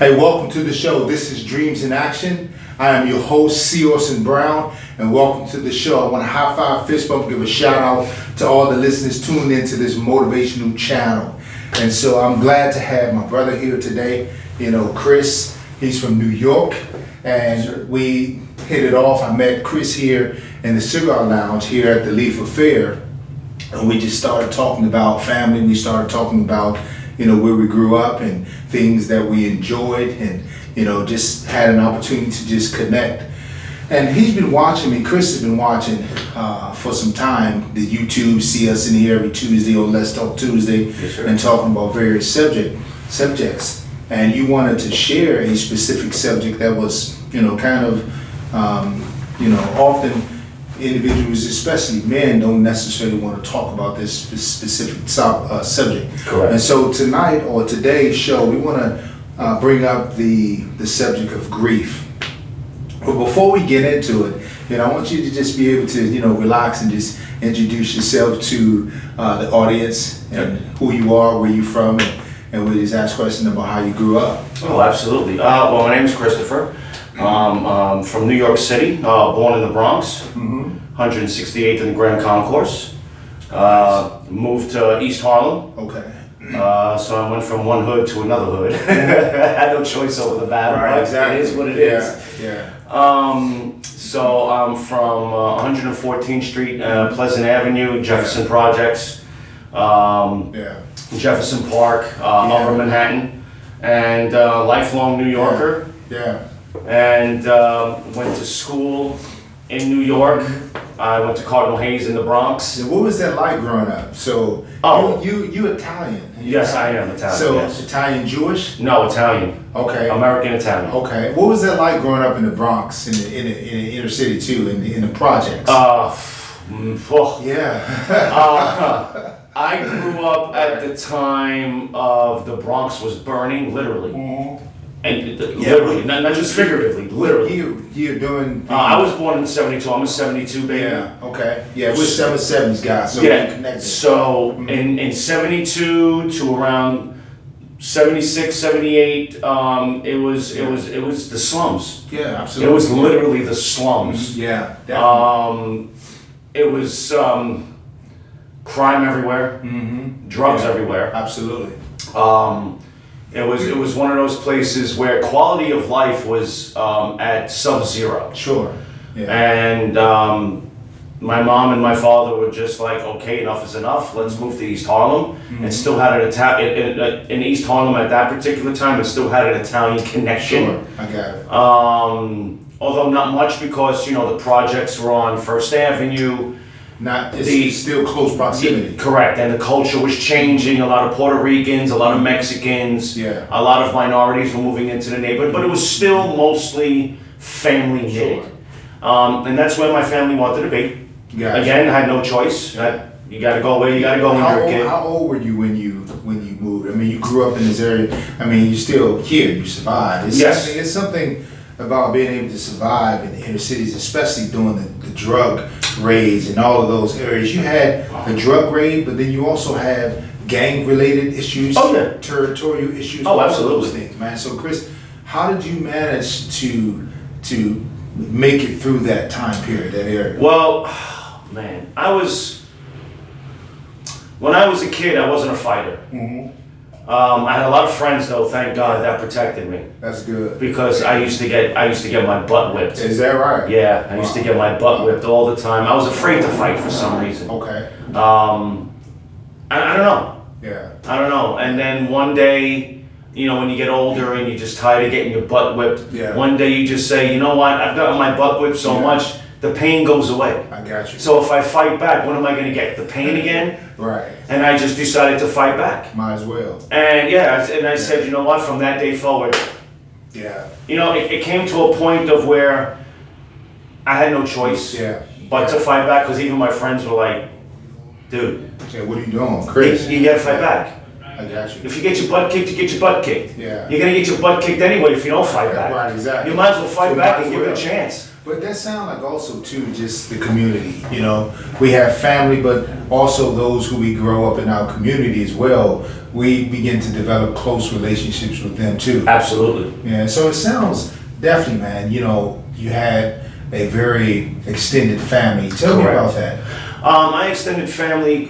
Hey, welcome to the show. This is Dreams in Action. I am your host, C. Orson Brown, and welcome to the show. I want to high five, fist bump, give a shout out to all the listeners tuned into this motivational channel. And so I'm glad to have my brother here today. You know, Chris, he's from New York, and we hit it off. I met Chris here in the Cigar Lounge here at the Leaf Affair, and we just started talking about family. We started talking about, you know, where we grew up and things that we enjoyed, and, you know, just had an opportunity to just connect. And he's been watching me, Chris has been watching for some time, the YouTube, see us in here every Tuesday on Let's Talk Tuesday, and talking about various subjects. And you wanted to share a specific subject that was, you know, kind of, you know, often individuals, especially men, don't necessarily want to talk about this specific subject. Correct. And so tonight or today's show, we want to bring up the subject of grief. But before we get into it, you know, I want you to just be able to, you know, relax and just introduce yourself to the audience and who you are, where you're from, and we just ask questions about how you grew up. Oh, absolutely. Well, my name is Christopher. From New York City, born in the Bronx, 168th in the Grand Concourse. Moved to East Harlem. Okay. So I went from one hood to another hood. Had no choice over the battle. Right, exactly. It is what it is. Yeah. So I'm from 114th Street, Pleasant Avenue, Jefferson Projects, Jefferson Park, Upper Manhattan, and lifelong New Yorker. Yeah. And went to school in New York. I went to Cardinal Hayes in the Bronx. So what was that like growing up? So you Italian? Yes, I am Italian. So yes. Italian Jewish? No, Italian. Okay. American Italian. Okay. What was that like growing up in the Bronx, in the inner city too, in the projects? Yeah. I grew up at the time of the Bronx was burning, literally. Mm-hmm. And literally, not just figuratively, literally. You're doing... I was born in 72, I'm a 72 baby. Yeah, okay. Yeah, we're 770s guys, so yeah. we're connected. So in 72 to around 76, 78, it was the slums. Yeah, absolutely. It was literally the slums. Yeah, definitely. It was crime everywhere, drugs everywhere. Absolutely. It was one of those places where quality of life was at sub-zero. Sure. Yeah. And my mom and my father were just like, okay, enough is enough. Let's move to East Harlem. And still had an in East Harlem at that particular time. It still had an Italian connection. Sure, I got it. Although not much, because, you know, the projects were on First Avenue. It's still close proximity. Correct, and the culture was changing. A lot of Puerto Ricans, a lot of Mexicans, Yeah. a lot of minorities were moving into the neighborhood, but it was still mostly family knit. Sure. And that's where my family wanted to be. Gotcha. Again, I had no choice. Yeah. You got to go where you got to go when you're a kid. How old were you when you moved? I mean, you grew up in this area. I mean, you're still here. You survived. It's something about being able to survive in the inner cities, especially during the drug raids and all of those areas. You had the drug raid, but then you also have gang-related issues, territorial issues, all absolutely. of those things, man. So, Chris, how did you manage to make it through that time period, that area? Well, man, when I was a kid, I wasn't a fighter. I had a lot of friends, though, thank God, that protected me. That's good. Because I used to get my butt whipped. Is that right? Yeah, I used to get my butt whipped all the time. I was afraid to fight for some reason. Okay. I don't know. Yeah. I don't know. And then one day, you know, when you get older and you're just tired of getting your butt whipped, one day you just say, you know what, I've gotten my butt whipped so much, the pain goes away. I got you. So if I fight back, what am I going to get? The pain again? Right. And I just decided to fight back. Might as well. And I said, you know what, from that day forward, you know, it came to a point of where I had no choice but to fight back, because even my friends were like, dude, what are you doing, Chris? You gotta fight back. I got you. If you get your butt kicked, you get your butt kicked. Yeah. You're gonna get your butt kicked anyway if you don't fight back. Right, exactly. You might as well fight back and give it a chance. But that sounds like also too just the community. You know, we have family, but also those who we grow up in our community as well. We begin to develop close relationships with them too. Absolutely. Yeah. So it sounds definitely, man. You know, you had a very extended family. Tell me about that. My extended family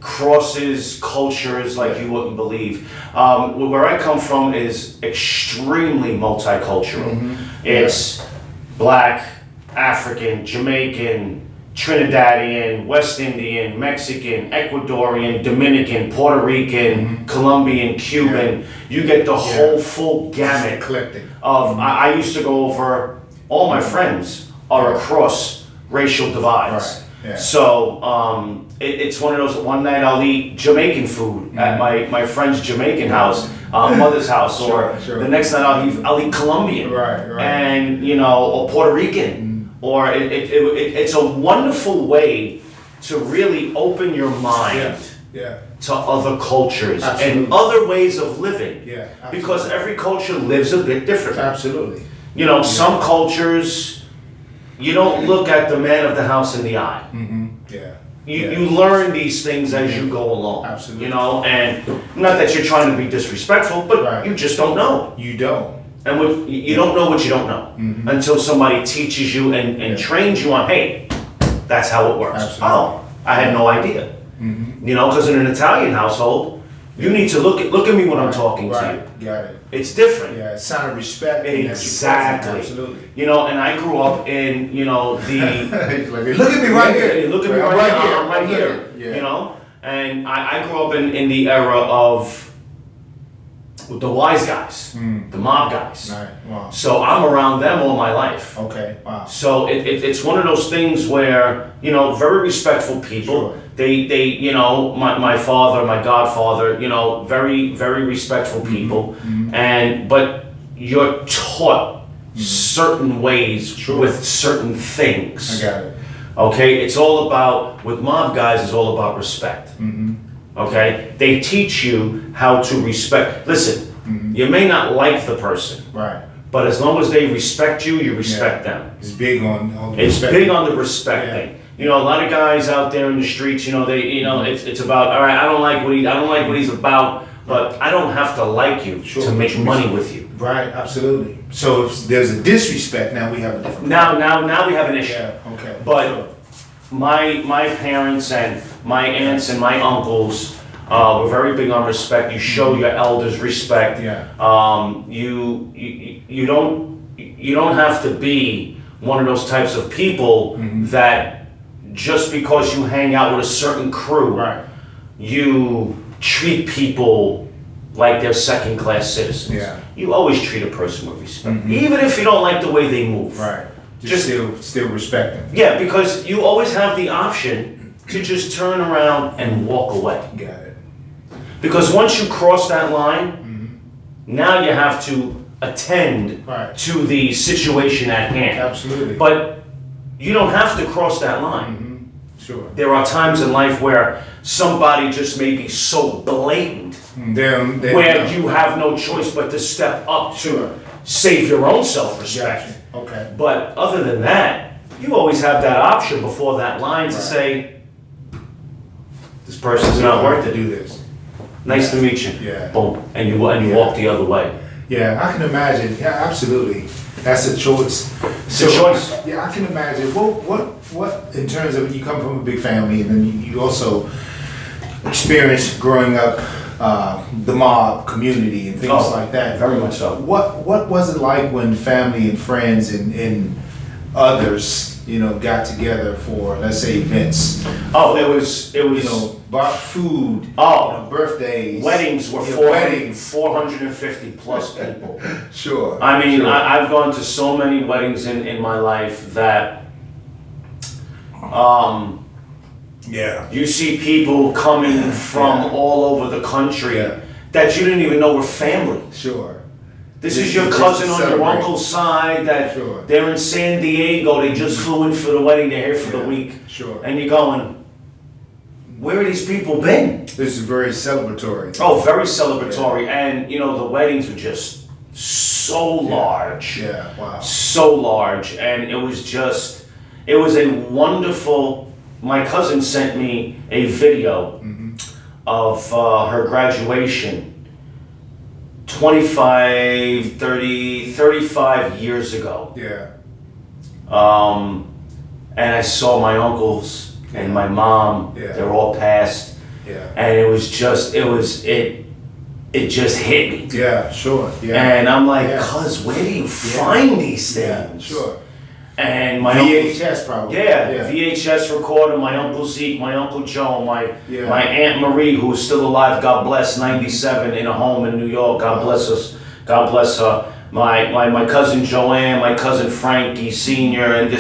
crosses cultures like you wouldn't believe. Where I come from is extremely multicultural. It's Black, African, Jamaican, Trinidadian, West Indian, Mexican, Ecuadorian, Dominican, Puerto Rican, Colombian, Cuban. You get the whole full gamut of. I used to go over. All my friends are across racial divides. Right. Yeah. So it's one of those. One night I'll eat Jamaican food at my friend's Jamaican house, mother's house, or the next night I'll eat Colombian, and or Puerto Rican, or it's a wonderful way to really open your mind to other cultures and other ways of living. Yeah, because every culture lives a bit different. Absolutely. Some cultures, you don't look at the man of the house in the eye. You learn these things as you go along. Absolutely. And not that you're trying to be disrespectful, but you just don't know. You don't. And you don't know what you don't know until somebody teaches you and trains you on, hey, that's how it works. Absolutely. Oh, I had no idea. Because in an Italian household, you need to look at me when I'm talking to you. Got it. It's different. Yeah, it's sign of respect. Exactly. Absolutely. And I grew up in, the look at me right here. Look at me right here. I'm right here. Yeah. And I grew up in the era of the wise guys, the mob guys. Right. Wow. So I'm around them all my life. Okay. Wow. So it's one of those things where, very respectful people. Sure. They my father, my godfather, very, very respectful people. But you're taught certain ways with certain things. I got it. Okay? It's all about, with mob guys, it's all about respect. Okay? They teach you how to respect. Listen, you may not like the person. Right. But as long as they respect you, you respect them. It's big on It's big on the respect thing. A lot of guys out there in the streets, it's about, all right, I don't like what he's about, but I don't have to like you to make money with you. Right, absolutely. So if there's a disrespect, now we have a different Now we have an issue. Yeah, okay. But my parents and my aunts and my uncles were very big on respect. You show your elders respect. Yeah. You don't have to be one of those types of people that just because you hang out with a certain crew, you treat people like they're second-class citizens. Yeah. You always treat a person with respect, even if you don't like the way they move. Right. Just still respect them. Yeah, because you always have the option to just turn around and walk away. Got it. Because once you cross that line, now you have to attend to the situation at hand. Absolutely. But you don't have to cross that line. Sure. There are times in life where somebody just may be so blatant where you have no choice but to step up to save your own self-respect. Gotcha. Okay. But other than that, you always have that option before that line to say, this person's not worth to it. do this. Nice to meet you. Yeah. Boom. And you walk the other way. Yeah, I can imagine. Yeah, absolutely. That's a choice. It's a choice. Yeah, I can imagine. What in terms of, you come from a big family and then you also experienced growing up the mob community and things like that. Very much so. What was it like when family and friends and others, got together for, let's say, events? Oh, it was. Bought food. Oh, birthdays. Weddings were 450 plus people. Sure. I mean, sure. I've gone to so many weddings in my life that you see people coming from all over the country that you didn't even know were family. Sure. This is your cousin on your uncle's side that they're in San Diego, they just flew in for the wedding, they're here for the week. Sure. And you're going, where have these people been? This is very celebratory. Oh, very celebratory. And, the weddings were just so large. Yeah, wow. So large. And it was a wonderful, my cousin sent me a video of her graduation 25, 30, 35 years ago. Yeah. And I saw my uncles and my mom, they were all passed. Yeah. And it just hit me. Yeah, sure. Yeah. And I'm like, cuz, where do you find these things? Yeah, sure. And my VHS probably. VHS recorder, my Uncle Zeke, my Uncle Joe, my Aunt Marie, who is still alive, God bless, 97, in a home in New York, God bless us, God bless her. My cousin Joanne, my cousin Frankie Sr., and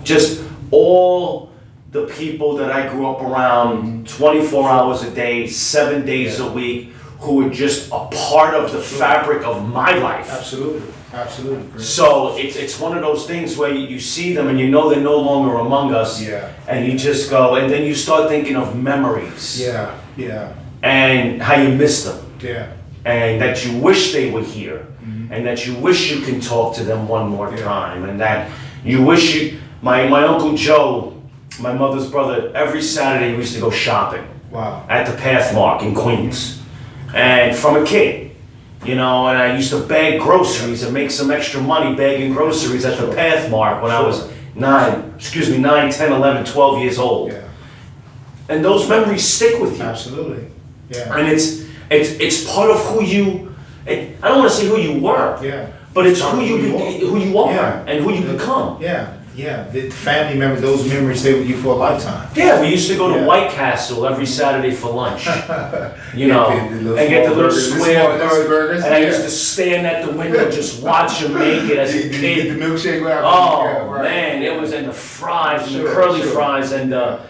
just all the people that I grew up around 24 hours a day, 7 days a week, who were just a part of the fabric of my life. Absolutely. Great. So it's one of those things where you see them and you know they're no longer among us. Yeah. And you just go, and then you start thinking of memories. Yeah. And how you miss them. Yeah. And that you wish they were here. And that you wish you can talk to them one more time. And that you wish my Uncle Joe, my mother's brother, every Saturday we used to go shopping. Wow. At the Pathmark in Queens. And from a kid. And I used to bag groceries and make some extra money bagging groceries at the Pathmark when I was 9, 10, 11, 12 years old. Yeah. And those memories stick with you. Absolutely. Yeah. And it's part of who you, I don't want to say who you were, but it's who you are and who you become. Yeah, the family members, those memories stay with you for a lifetime. Yeah, we used to go to White Castle every Saturday for lunch, and get the little square burgers. And I used to stand at the window just watch them make it as a kid. The milkshake. Man, it was, and the fries and the curly fries and the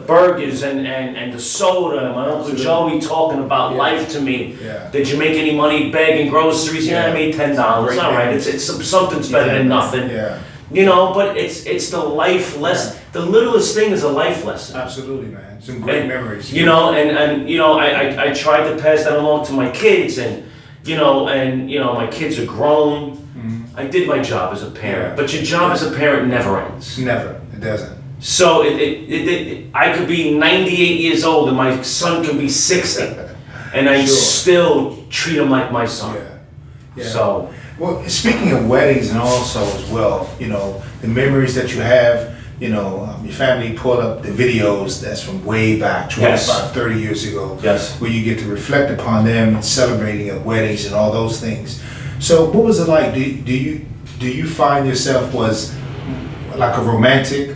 burgers and the soda. And my Uncle Joey talking about life to me. Yeah. Did you make any money bagging groceries? Yeah, I made $10. All right, it's something's better than nothing. Yeah. But it's the life lesson. The littlest thing is a life lesson. Absolutely, man. Some great memories. I tried to pass that along to my kids, and my kids are grown. I did my job as a parent, but your job as a parent never ends. Never, it doesn't. So I could be 98 years old, and my son could be 60, and I still treat him like my son. Yeah. So. Well, speaking of weddings and also as well, the memories that you have, your family pulled up the videos that's from way back, 25, 30 years ago, where you get to reflect upon them and celebrating at weddings and all those things. So what was it like? Do you find yourself was like a romantic,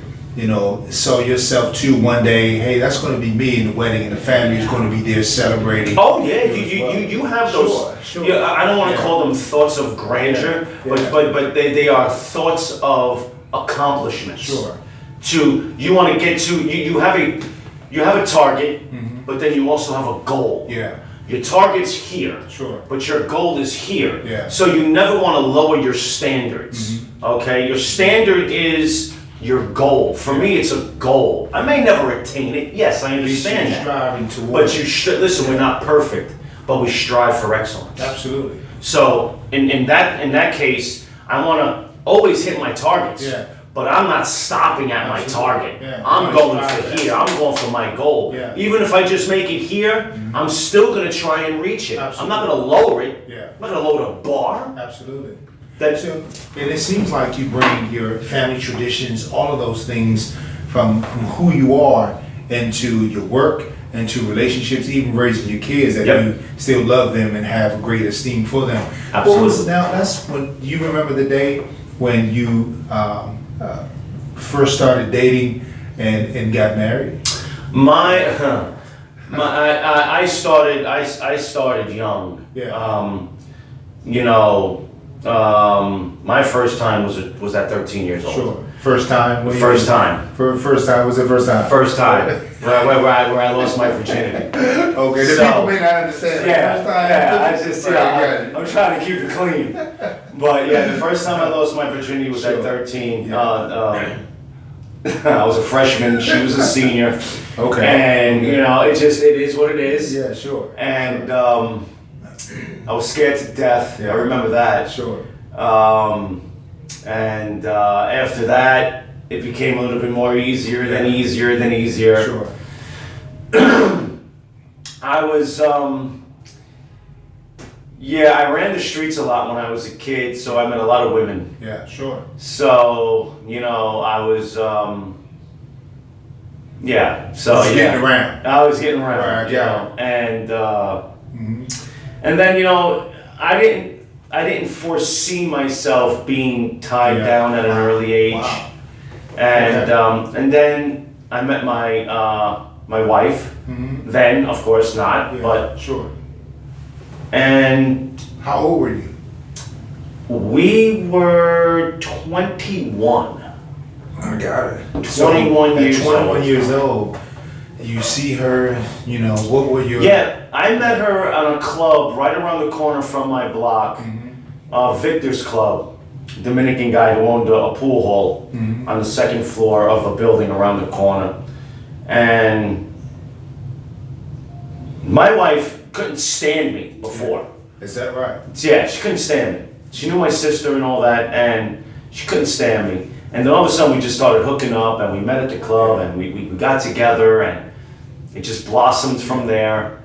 saw yourself too one day, hey, that's going to be me in the wedding and the family is going to be there celebrating. Oh yeah, you have those. Sure. Yeah, I don't want to call them thoughts of grandeur, but they are thoughts of accomplishments. Sure. You want to get to you have a target, but then you also have a goal. Yeah. Your target's here. Sure. But your goal is here. Yeah. So you never want to lower your standards. Okay. Your standard is your goal. For me, it's a goal. I may never attain it. Yes, I understand that. Striving towards. But listen. We're not perfect, but we strive for excellence. Absolutely. So in that case, I want to always hit my targets. Yeah. But I'm not stopping at my target. Yeah. I'm going for here. I'm going for my goal. Yeah. Even if I just make it here, I'm still going to try and reach it. Absolutely. I'm not going to lower it. Yeah. I'm not going to lower a bar. Absolutely. So, and it seems like you bring your family traditions, all of those things from who you are into your work, into relationships, even raising your kids, that you still love them and have a great esteem for them. Absolutely. That's when you remember the day when you first started dating and got married? I started young. Yeah. My first time was at 13 years old. Sure. First time. First time. First time was the first time. First time. where I lost my virginity. Okay. The people may not understand. First time. I'm trying to keep it clean. But the first time I lost my virginity was at 13. Yeah. I was a freshman. She was a senior. Okay. And it is what it is. Yeah. Sure. And I was scared to death. Yeah. I remember that. Sure. And after that, it became a little bit more easier, then easier, then easier. Sure. I was, I ran the streets a lot when I was a kid, so I met a lot of women. Yeah, sure. So, I was, Getting around. I was getting around. Right, yeah. And then, I didn't foresee myself being tied down at an early age. Wow. And then I met my wife. Then, of course, not. Yeah, But sure. and How old were you? we were 21. I got it. 21 years At 21 old. years old, you see her, what were your... Yeah, I met her at a club right around the corner from my block, Victor's Club, Dominican guy who owned a pool hall on the second floor of a building around the corner. And my wife couldn't stand me before. Is that right? Yeah, she couldn't stand me. She knew my sister and all that, and she couldn't stand me. And then all of a sudden we just started hooking up, and we met at the club, and we got together, and it just blossomed from there.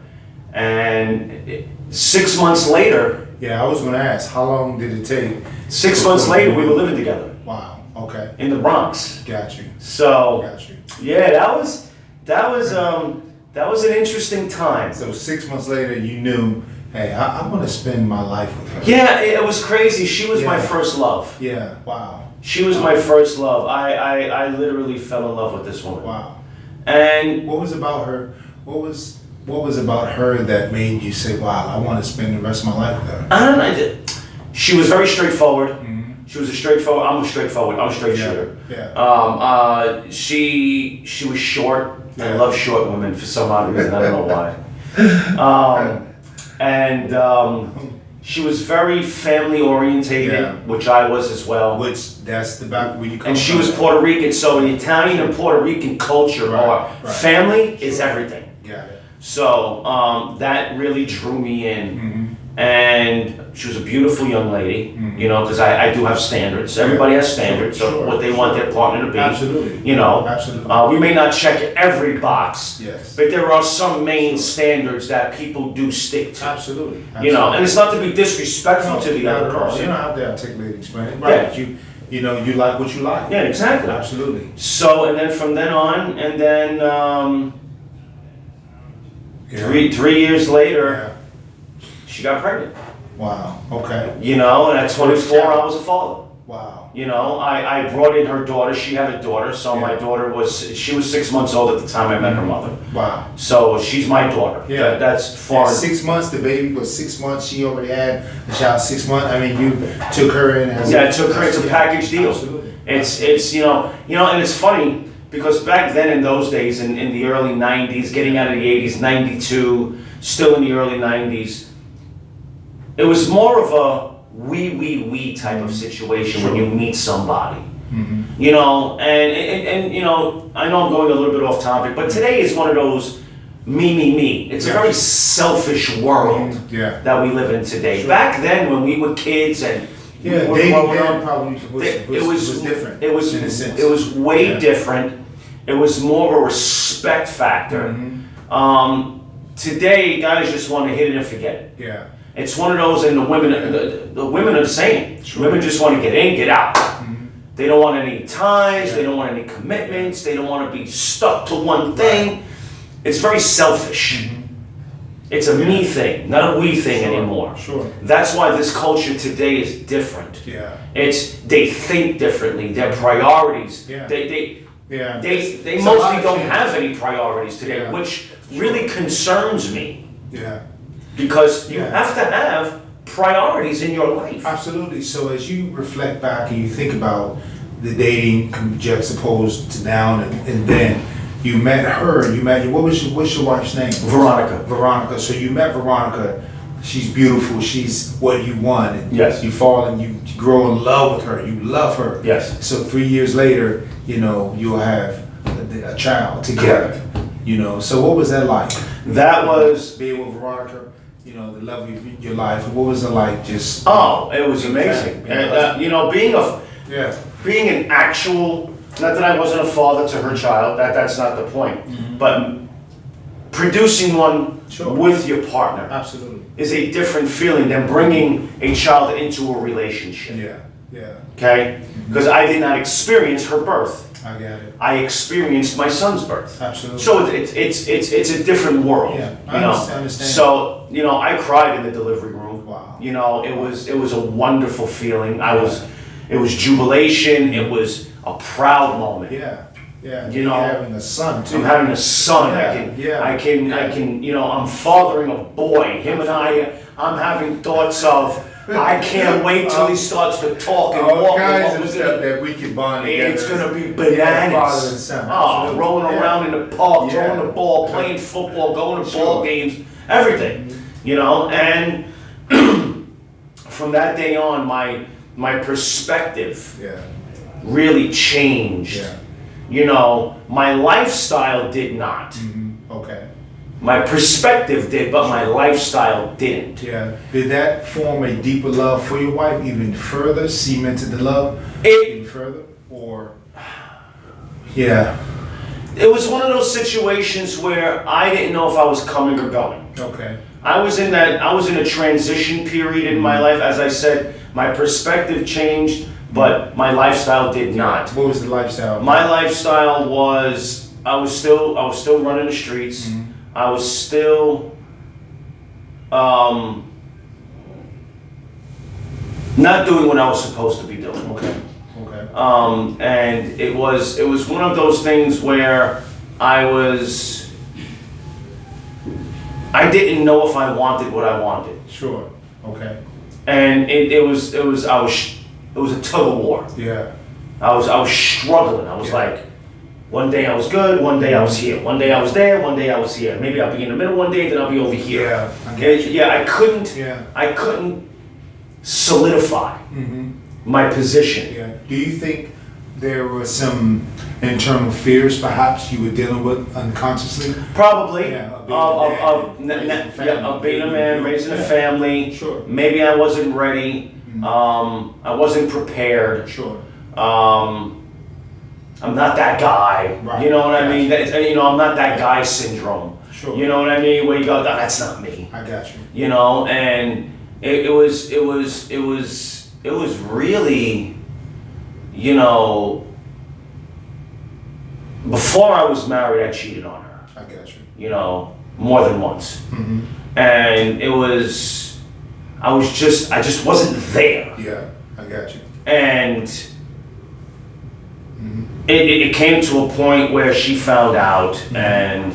And 6 months later... Yeah, I was going to ask, how long did it take? 6 months later, we were living together. Wow, okay. In the Bronx. Got you. So, Got you. yeah, that was an interesting time. So 6 months later, you knew, hey, I'm going to spend my life with her. Yeah, it was crazy. She was my first love. Yeah, wow. She was my first love. I literally fell in love with this woman. Wow. And what was about her? What was about her that made you say, wow, I want to spend the rest of my life with her? I don't know. She was very straightforward. She was a straightforward. I'm a straight shooter. Yeah. She was short. Yeah. I love short women for some odd reason. I don't know why. She was very family orientated, which I was as well. Which that's the back where you come And she from. was Puerto Rican, so the Italian and Puerto Rican culture Right. family is everything. Got it. So that really drew me in. And she was a beautiful young lady, because I do have standards. Everybody has standards of what they want their partner to be. Absolutely. Absolutely. We may not check every box, Yes. but there are some main standards that people do stick to. Absolutely. And it's not to be disrespectful to the other You person. don't have to articulate, explain it. Right. Yeah. You like what you like. Yeah, exactly. Absolutely. So, and then from then on, and then 3 years later, she got pregnant. Wow. Okay. And at 24, I was a father. Wow. I brought in her daughter. She had a daughter, so my daughter she was 6 months old at the time I met her mother. Wow. So she's my daughter. Yeah. That's far. 6 months, the baby was 6 months. She already had a child 6 months. I mean, you took her in as I took her. It's a package deal. Absolutely. It's and it's funny because back then in those days, in the early 90s, getting out of the 80s, 92, still in the early 90s, it was more of a we type of situation when you meet somebody. And I know I'm going a little bit off topic, but today is one of those me. It's a very selfish world that we live in today. Sure. Back then when we were kids and dating then probably was different. It was in a sense. It was way different. It was more of a respect factor. Today, guys just want to hit it and forget it. Yeah. It's one of those, and the women are the same. Sure. Women just want to get in, get out. They don't want any ties. They don't want any commitments. They don't want to be stuck to one thing. It's very selfish. It's a me thing, not a we thing anymore. Sure. That's why this culture today is different. Yeah. They think differently. Their priorities. Yeah. They It's mostly a lot don't of have any priorities today, Yeah. which really concerns me. Yeah. Because you have to have priorities in your life. Absolutely. So as you reflect back and you think about the dating juxtaposed to now and then, you met her. What's your wife's name? Veronica. Veronica. So you met Veronica. She's beautiful. She's what you want. And Yes. You fall and you grow in love with her. You love her. Yes. So 3 years later, you'll have a child together. So what was that like? That was being with Veronica. you know, the love of your life. What was it like? Just oh, it was amazing. And you know, being an actual, not that I wasn't a father to her child. That's not the point. But producing one with your partner absolutely is a different feeling than bringing a child into a relationship. Yeah. Okay? Because I did not experience her birth. I get it. I experienced my son's birth. Absolutely. So it's a different world. Yeah, I understand. So, you know, I cried in the delivery room. Wow. You know, it was a wonderful feeling. It was jubilation. It was a proud moment. Yeah. You know, having a son too. I'm having a son. Yeah, I can. You know, I'm fathering a boy. Him and I'm having thoughts of. I can't wait till he starts to talk and all walk. kinds of stuff that we can bond together. It's gonna be bananas. Father and son. Oh, rolling around in the park, throwing the ball, playing football, going to ball games, everything. You know, and from that day on, my perspective really changed. Yeah. You know, my lifestyle did not. Okay. My perspective did, but my lifestyle didn't. Yeah. Did that form a deeper love for your wife even further? Cemented the love even further? Or yeah. It was one of those situations where I didn't know if I was coming or going. Okay. I was in a transition period in my life. As I said, my perspective changed, but my lifestyle did not. What was the lifestyle? My lifestyle was I was still running the streets. I was still not doing what I was supposed to be doing. Okay. And it was one of those things where I didn't know if I wanted what I wanted. Sure. Okay. And it was a tug of war. Yeah. I was struggling. I was like, one day I was good, one day I was here. One day I was there, one day I was here. Maybe I'll be in the middle one day, then I'll be over here. Yeah. I couldn't solidify my position. Yeah. Do you think there were some internal fears perhaps you were dealing with unconsciously? Probably. Yeah, of being a man, raising a family. Sure. Maybe I wasn't ready. I wasn't prepared. Sure. I'm not that guy. Right. You know what I mean? I'm not that guy syndrome. Sure. You know what I mean? Where you go, that's not me. I got you. You know, and it was really, you know, before I was married, I cheated on her. I got you. You know, more than once. And I just wasn't there. Yeah, I got you. And it came to a point where she found out, and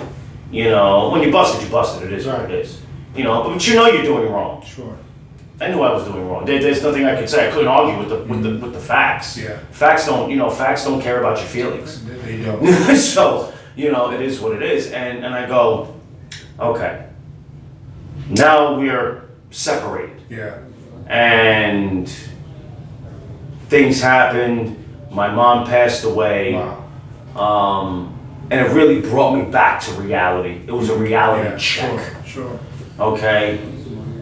you know, when you busted, it is what it is. You know, but you know you're doing wrong. Sure. I knew I was doing wrong. There's nothing I could say. I couldn't argue with the facts. Yeah. Facts don't care about your feelings. They don't. So, you know, it is what it is. And I go, okay, now we're separated. Yeah. And things happened. My mom passed away. Wow. And it really brought me back to reality. It was a reality check. Sure. Okay.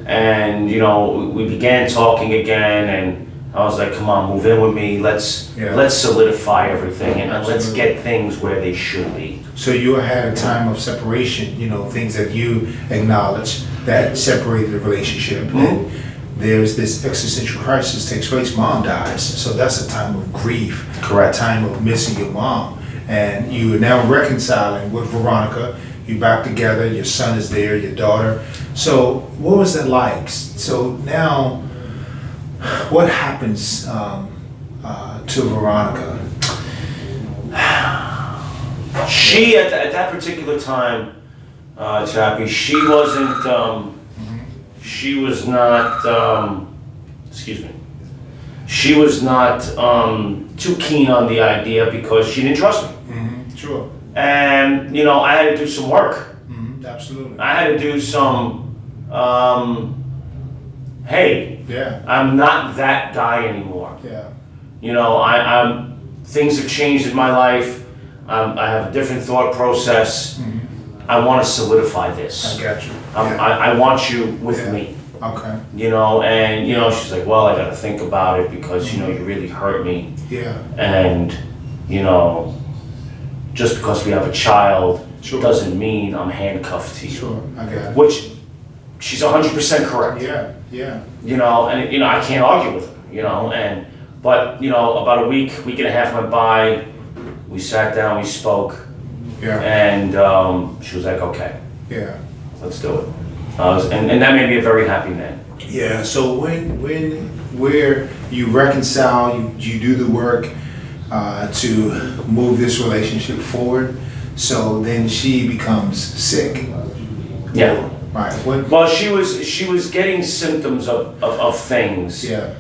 And, you know, we began talking again, and I was like, come on, move in with me. Let's solidify everything, and let's get things where they should be. So you had a time of separation, you know, things that you acknowledge that separated the relationship. And there's this existential crisis takes place, mom dies. So that's a time of grief. Correct. A time of missing your mom. And you are now reconciling with Veronica. You're back together, your son is there, your daughter. So what was it like? So now, what happens to Veronica? She, at that particular time, Chappie, she wasn't, she was not, she was not too keen on the idea because she didn't trust me. Sure. And, you know, I had to do some work. Absolutely. I had to do some, hey, I'm not that guy anymore. Yeah. You know, things have changed in my life. I have a different thought process. I want to solidify this. I got you. I want you with me. Okay. You know, and you know, she's like, well, I got to think about it because you know you really hurt me. Yeah. And you know, just because we have a child Sure. doesn't mean I'm handcuffed to you. Sure, I got it. Which she's 100% correct. Yeah, yeah. You know, and you know, I can't argue with her. You know, but you know, about a week and a half went by. We sat down, we spoke, Yeah. and she was like, okay, Yeah. let's do it. And that made me a very happy man. Yeah. So where you reconcile, you do the work to move this relationship forward. So then she becomes sick. Yeah. Right. Well, she was getting symptoms of things. Yeah.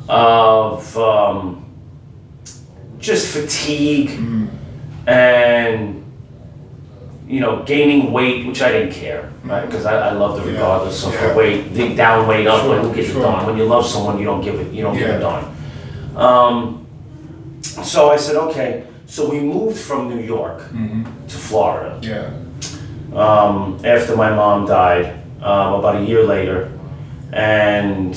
Of just fatigue and you know gaining weight, which I didn't care, right? Because I loved her regardless of her weight, the down, weight, up, Sure, who gives a darn? When you love someone, you don't give a darn. So I said, okay. So we moved from New York to Florida. Yeah. After my mom died, about a year later, and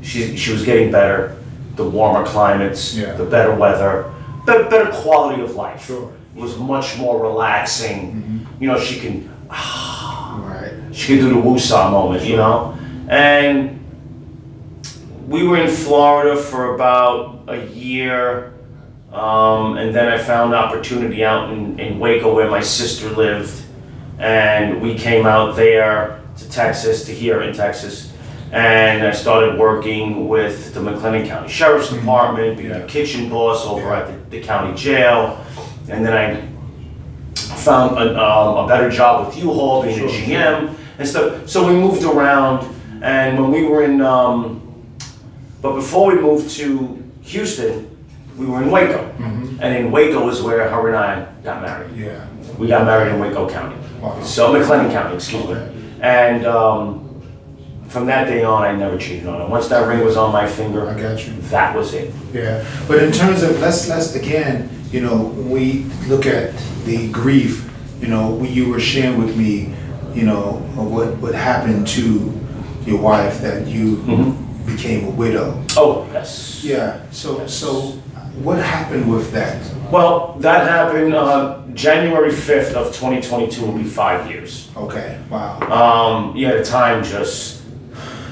she was getting better. The warmer climates, the better weather, better quality of life. Sure. It was much more relaxing. You know, she can do the woosah moment, you know? And we were in Florida for about a year, and then I found an opportunity out in Waco where my sister lived, and we came out there to Texas, to here in Texas. And I started working with the McLennan County Sheriff's Department, being the kitchen boss over at the county jail. And then I found a better job with U-Haul, being a GM and stuff. So we moved around, and when we were in, but before we moved to Houston, we were in Waco. And in Waco is where her and I got married. Yeah. We got married in Waco County. Wow. So McLennan County, excuse me. And from that day on, I never cheated on her. Once that ring was on my finger, I got you. that was it. Yeah, but in terms of let's again, you know, when we look at the grief, you know, when you were sharing with me, you know, what happened to your wife, that you became a widow. Oh yes. Yeah. So what happened with that? Well, that happened January 5th of 2022 will be 5 years. Okay. Wow. Yeah, the time just.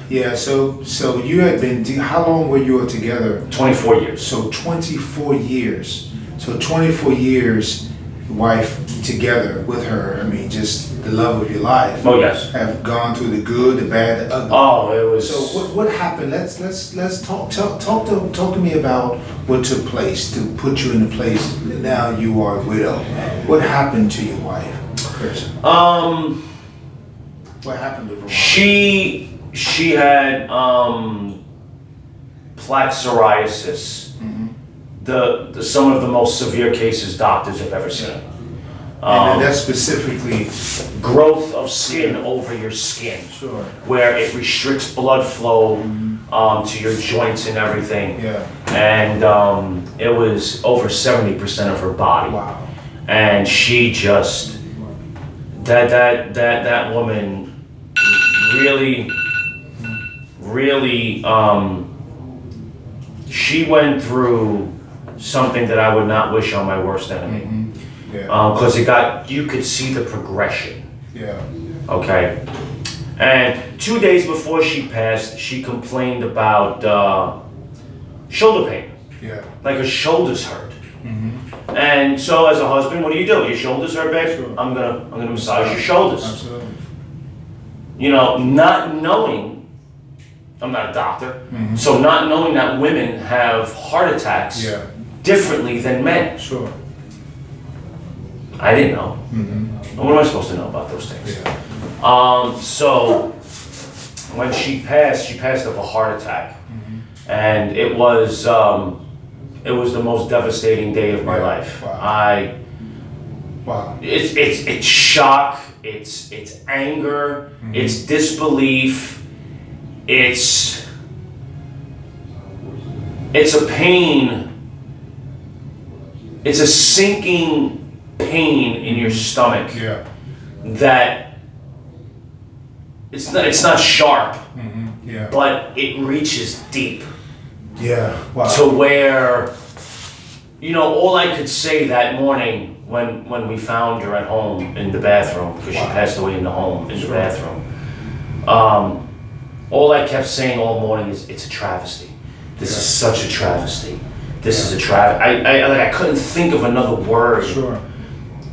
Yeah. So you had been. How long were you all together? 24 years. So 24 years. So 24 years, wife together with her. I mean, just the love of your life. Oh yes. Have gone through the good, the bad, the ugly. Oh, it was. So what happened? Let's talk to me about what took place to put you in the place. Now you are a widow. What happened to your wife, Chris? What happened to her? She had plaque psoriasis. Some of the most severe cases doctors have ever seen. And that's specifically growth of skin over your skin. Sure. Where it restricts blood flow to your joints and everything. Yeah. And it was over 70% of her body. Wow. And she just that woman really she went through something that I would not wish on my worst enemy. Because you could see the progression. Yeah. Okay. And 2 days before she passed, she complained about shoulder pain. Yeah. Like her shoulders hurt. And so as a husband, what do? Your shoulders hurt, babe? Sure. I'm gonna massage your shoulders. Absolutely. You know, not knowing, I'm not a doctor, so not knowing that women have heart attacks differently than men. Sure. I didn't know. What am I supposed to know about those things? Yeah. So when she passed of a heart attack, and it was the most devastating day of my life. Wow. It's shock. It's anger. It's disbelief. It's a pain. It's a sinking pain in your stomach. Yeah. that it's not sharp, Yeah. but it reaches deep Yeah. Wow. to where, you know, all I could say that morning when we found her at home in the bathroom, because she passed away in the home, in the bathroom, all I kept saying all morning is, it's a travesty. This is such a travesty. This is a travesty. I couldn't think of another word. Sure.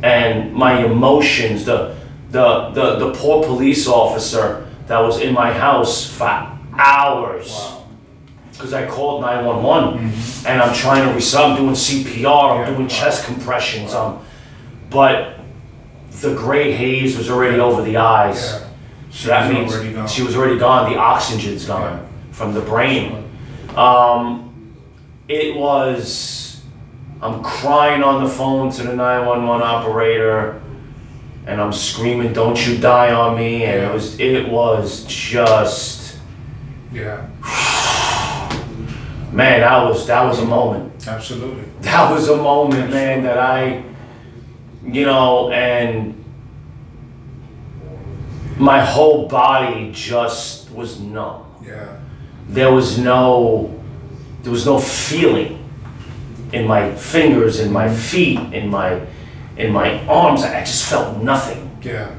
And my emotions, the poor police officer that was in my house for hours. Wow. Because I called 911 and I'm trying to I'm doing CPR, I'm doing chest compressions, but the gray haze was already over the eyes. Yeah. So that means already gone. she was already gone. The oxygen's gone from the brain. It was, I'm crying on the phone to the 911 operator, and I'm screaming, "Don't you die on me!" And it was just, man, that was a moment. Absolutely. That was a moment, man, that and my whole body just was numb. Yeah. There was no feeling in my fingers, in my feet, in my arms. I just felt nothing. Yeah.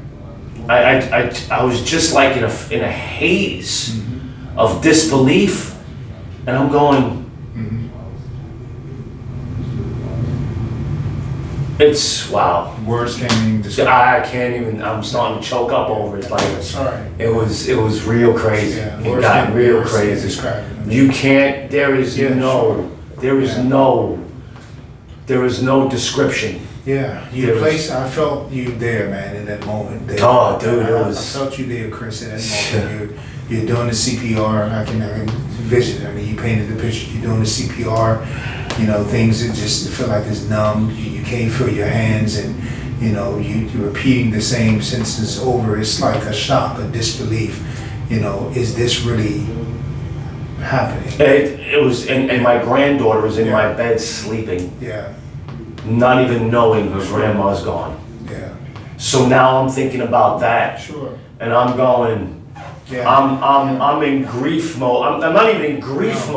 I was just like in a haze of disbelief, and I'm going, it's wow. Words can't even describe. I can't even. I'm starting to choke up over it. Like That's all right. it was real crazy. Yeah, It words got can't- real words can't crazy. describe it. You can't. There is Yeah, no description. Yeah, I felt you there, man, in that moment. There. Oh, dude, it I was. felt you there, Chris, in that moment. You're doing the CPR. I can envision it. I mean, you painted the picture. You're doing the CPR. You know, things that just feel like it's numb. You can't feel your hands, and you're repeating the same sentences over. It's like a shock, a disbelief. Is this really happening? It was, and my granddaughter was in my bed sleeping, Yeah, not even knowing her grandma's gone. yeah. So now I'm thinking about that, Sure. and I'm going. Yeah. I'm in grief mode. I'm not even in grief mode.